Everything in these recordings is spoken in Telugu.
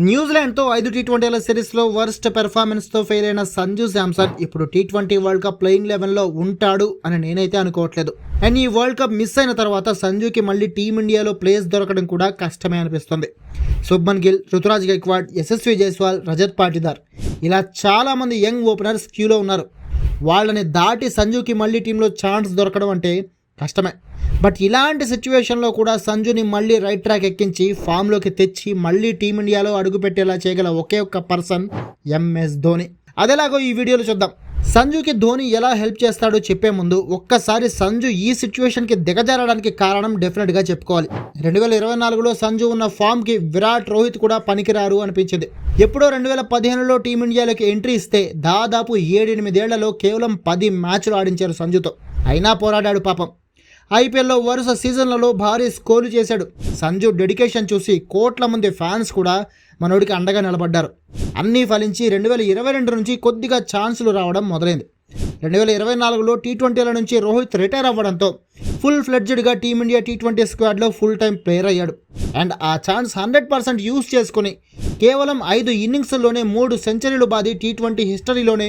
న్యూజిలాండ్తో 5 టీ20ల సిరీస్లో వర్స్ట్ పెర్ఫార్మెన్స్తో ఫెయిల్ అయిన సంజు శాంసన్ ఇప్పుడు టీ20 వరల్డ్ కప్ ప్లేయింగ్ లెవెన్లో ఉంటాడు అని నేనైతే అనుకోవట్లేదు. అండ్ ఈ వరల్డ్ కప్ మిస్ అయిన తర్వాత సంజుకి మళ్ళీ టీమిండియాలో ప్లేస్ దొరకడం కూడా కష్టమే అనిపిస్తుంది. శుభ్మన్ గిల్, రుతురాజ్ గైక్వాడ్, యశస్వి జైస్వాల్, రజత్ పాటిదార్ ఇలా చాలామంది యంగ్ ఓపెనర్స్ క్యూలో ఉన్నారు. వాళ్ళని దాటి సంజుకి మళ్ళీ టీంలో ఛాన్స్ దొరకడం అంటే కష్టమే. బట్ ఇలాంటి సిచ్యువేషన్లో కూడా సంజుని మళ్ళీ రైట్ ట్రాక్ ఎక్కించి ఫామ్లోకి తెచ్చి మళ్ళీ టీమిండియాలో అడుగుపెట్టేలా చేయగల ఒకే ఒక్క పర్సన్ ఎంఎస్ ధోని. అదేలాగో ఈ వీడియోలో చూద్దాం. సంజుకి ధోని ఎలా హెల్ప్ చేస్తాడో చెప్పే ముందు ఒక్కసారి సంజు ఈ సిచ్యువేషన్కి దిగజారడానికి కారణం డెఫినెట్గా చెప్పుకోవాలి. 2024లో సంజు ఉన్న ఫామ్కి విరాట్, రోహిత్ కూడా పనికిరారు అనిపించింది. ఎప్పుడో 2015లో టీమిండియాలోకి ఎంట్రీ ఇస్తే దాదాపు 7-8 ఏళ్లలో కేవలం 10 మ్యాచ్లు ఆడించారు సంజుతో. అయినా పోరాడాడు పాపం. ఐపీఎల్లో వరుస సీజన్లలో భారీ స్కోర్లు చేశాడు. సంజు డెడికేషన్ చూసి కోట్ల మంది ఫ్యాన్స్ కూడా మనోడికి అండగా నిలబడ్డారు. అన్నీ ఫలించి 2022 నుంచి కొద్దిగా ఛాన్సులు రావడం మొదలైంది. 2024లో టీ20ల నుంచి రోహిత్ రిటైర్ అవ్వడంతో ఫుల్ ఫ్లెడ్జ్డ్గా టీమిండియా టీ20 స్క్వాడ్లో ఫుల్ టైం ప్లేయర్ అయ్యాడు. అండ్ ఆ ఛాన్స్ 100% యూజ్ చేసుకుని కేవలం 5 ఇన్నింగ్స్లోనే 3 సెంచరీలు బాది టీ20 హిస్టరీలోనే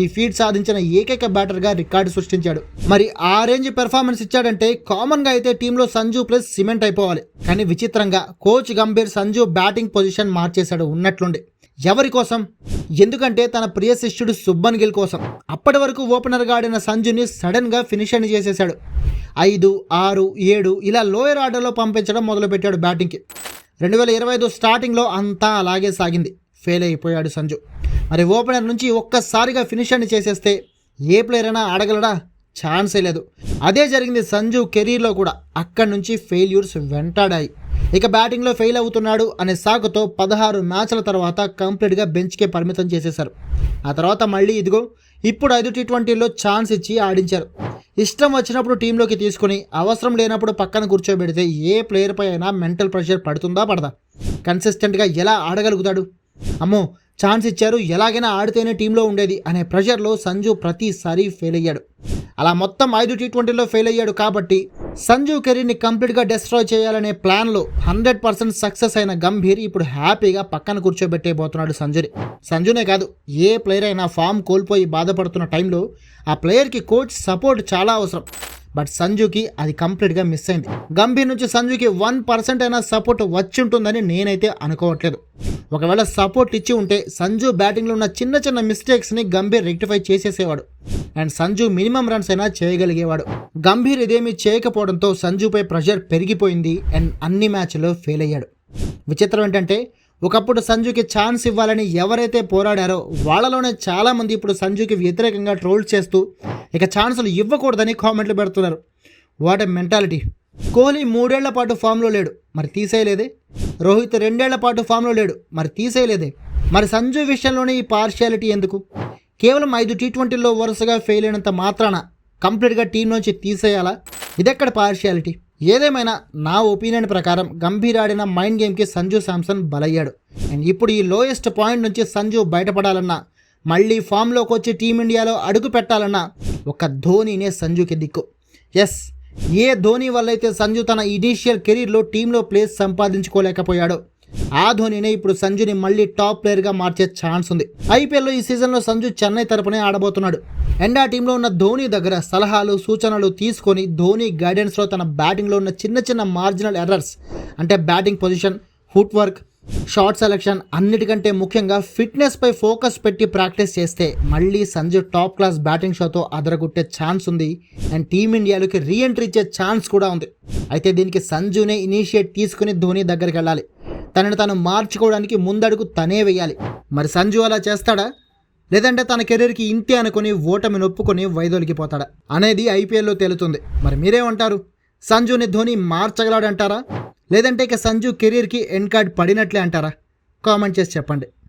ఈ ఫీట్ సాధించిన ఏకైక బ్యాటర్గా రికార్డు సృష్టించాడు. మరి ఆ రేంజ్ పెర్ఫార్మెన్స్ ఇచ్చాడంటే కామన్గా అయితే టీంలో సంజు ప్లస్ సిమెంట్ అయిపోవాలి. కానీ విచిత్రంగా coach Gambhir Sanju batting position మార్చేశాడు ఉన్నట్లుండి. ఎవరి కోసం? ఎందుకంటే తన ప్రియ శిష్యుడు శుభ్మన్ గిల్ కోసం. అప్పటి వరకు ఓపెనర్గా ఆడిన సంజుని సడన్గా ఫినిషర్ చేసేశాడు. 5, 6, 7 ఇలా లోయర్ ఆర్డర్లో పంపించడం మొదలుపెట్టాడు బ్యాటింగ్కి. 2025 స్టార్టింగ్లో అంతా అలాగే సాగింది. ఫెయిల్ అయిపోయాడు సంజు. మరి ఓపెనర్ నుంచి ఒక్కసారిగా ఫినిషర్ని చేసేస్తే ఏ ప్లేయర్ అయినా ఆడగలడా? ఛాన్సే లేదు. అదే జరిగింది సంజు కెరీర్లో కూడా. అక్కడి నుంచి ఫెయిల్యూర్స్ వెంటాడాయి. ఇక బ్యాటింగ్లో ఫెయిల్ అవుతున్నాడు అనే సాకుతో 16 మ్యాచ్ల తర్వాత కంప్లీట్గా బెంచ్కే పరిమితం చేసేశారు. ఆ తర్వాత మళ్ళీ ఇదిగో ఇప్పుడు 5 టీ20లో ఛాన్స్ ఇచ్చి ఆడించారు. ఇష్టం వచ్చినప్పుడు టీంలోకి తీసుకుని అవసరం లేనప్పుడు పక్కన కూర్చోబెడితే ఏ ప్లేయర్ పై అయినా మెంటల్ ప్రెషర్ పడుతుందా పడదా? కన్సిస్టెంట్గా ఎలా ఆడగలుగుతాడు? అమ్మో ఛాన్స్ ఇచ్చారు, ఎలాగైనా ఆడితేనే టీంలో ఉండేది అనే ప్రెషర్లో సంజు ప్రతిసారి ఫెయిల్ అయ్యాడు. అలా మొత్తం 5 టీ20లో ఫెయిల్ అయ్యాడు. కాబట్టి సంజు కెరీర్ని కంప్లీట్గా డిస్ట్రాయ్ చేయాలనే ప్లాన్లో 100% సక్సెస్ అయిన గంభీర్ ఇప్పుడు హ్యాపీగా పక్కన కూర్చోబెట్టేపోతున్నాడు సంజుని. సంజునే కాదు, ఏ ప్లేయర్ అయినా ఫామ్ కోల్పోయి బాధపడుతున్న టైంలో ఆ ప్లేయర్కి కోచ్ సపోర్ట్ చాలా అవసరం. బట్ సంజుకి అది కంప్లీట్గా మిస్ అయింది. గంభీర్ నుంచి సంజుకి 1% అయినా సపోర్ట్ వచ్చి ఉంటుందని నేనైతే అనుకోవట్లేదు. ఒకవేళ సపోర్ట్ ఇచ్చి ఉంటే సంజు బ్యాటింగ్లో ఉన్న చిన్న చిన్న మిస్టేక్స్ని గంభీర్ రెక్టిఫై చేసేసేవాడు. అండ్ సంజు మినిమం రన్స్ అయినా చేయగలిగేవాడు. గంభీర్ ఇదేమీ చేయకపోవడంతో సంజుపై ప్రెషర్ పెరిగిపోయింది. అండ్ అన్ని మ్యాచ్లో ఫెయిల్ అయ్యాడు. విచిత్రం ఏంటంటే ఒకప్పుడు సంజుకి ఛాన్స్ ఇవ్వాలని ఎవరైతే పోరాడారో వాళ్ళలోనే చాలామంది ఇప్పుడు సంజుకి వ్యతిరేకంగా ట్రోల్ చేస్తూ ఇక ఛాన్సులు ఇవ్వకూడదని కామెంట్లు పెడుతున్నారు. What a mentality. కోహ్లీ 3 ఏళ్ల పాటు ఫామ్లో లేడు, మరి తీసేయలేదే. రోహిత్ 2 ఏళ్ల పాటు ఫామ్లో లేడు, మరి తీసేయలేదే. మరి సంజు విషయంలోనే ఈ పార్షియాలిటీ ఎందుకు? కేవలం 5 టీ20లో వరుసగా ఫెయిల్ అయినంత మాత్రాన కంప్లీట్గా టీం నుంచి తీసేయాలా? ఇదెక్కడ పార్షియాలిటీ? ఏదేమైనా నా ఒపీనియన్ ప్రకారం గంభీర్ ఆడిన మైండ్ గేమ్కి సంజు శాంసన్ బలయ్యాడు. అండ్ ఇప్పుడు ఈ లోయెస్ట్ పాయింట్ నుంచి సంజు బయటపడాలన్నా, మళ్ళీ ఫామ్లోకి వచ్చి టీమిండియాలో అడుగు పెట్టాలన్నా ఒక ధోనినే సంజుకి దిక్కు. ఎస్, ఏ ధోని వల్ల అయితే సంజు తన ఇనీషియల్ కెరీర్లో టీంలో ప్లేస్ సంపాదించుకోలేకపోయాడో ఆ ధోనినే ఇప్పుడు సంజుని మళ్ళీ టాప్ ప్లేయర్గా మార్చే ఛాన్స్ ఉంది. ఐపీఎల్లో ఈ సీజన్లో సంజు చెన్నై తరపునే ఆడబోతున్నాడు. అండ్ ఆ టీంలో ఉన్న ధోని దగ్గర సలహాలు, సూచనలు తీసుకొని ధోని గైడెన్స్లో తన బ్యాటింగ్లో ఉన్న చిన్న చిన్న మార్జినల్ ఎర్రర్స్ అంటే batting position, foot work, shot selection, అన్నిటికంటే ముఖ్యంగా ఫిట్నెస్పై ఫోకస్ పెట్టి ప్రాక్టీస్ చేస్తే మళ్ళీ సంజు టాప్ క్లాస్ బ్యాటింగ్ షోతో అదరగొట్టే ఛాన్స్ ఉంది. అండ్ టీమిండియాలోకి రీఎంట్రీ ఇచ్చే ఛాన్స్ కూడా ఉంది. అయితే దీనికి సంజునే ఇనిషియేట్ తీసుకుని ధోని దగ్గరికి వెళ్ళాలి. తనని తాను మార్చుకోవడానికి ముందడుగు తనే వేయాలి. మరి సంజు అలా చేస్తాడా, లేదంటే తన కెరీర్కి ఇంతే అనుకుని ఓటమి నొప్పుకొని వైదొలిగిపోతాడా అనేది ఐపీఎల్లో తేలుతుంది. మరి మీరేమంటారు? సంజుని ధోని మార్చగలడంటారా, లేదంటే ఇక సంజు కెరీర్కి ఎండ్ కార్డ్ పడినట్లే అంటారా? కామెంట్ చేసి చెప్పండి.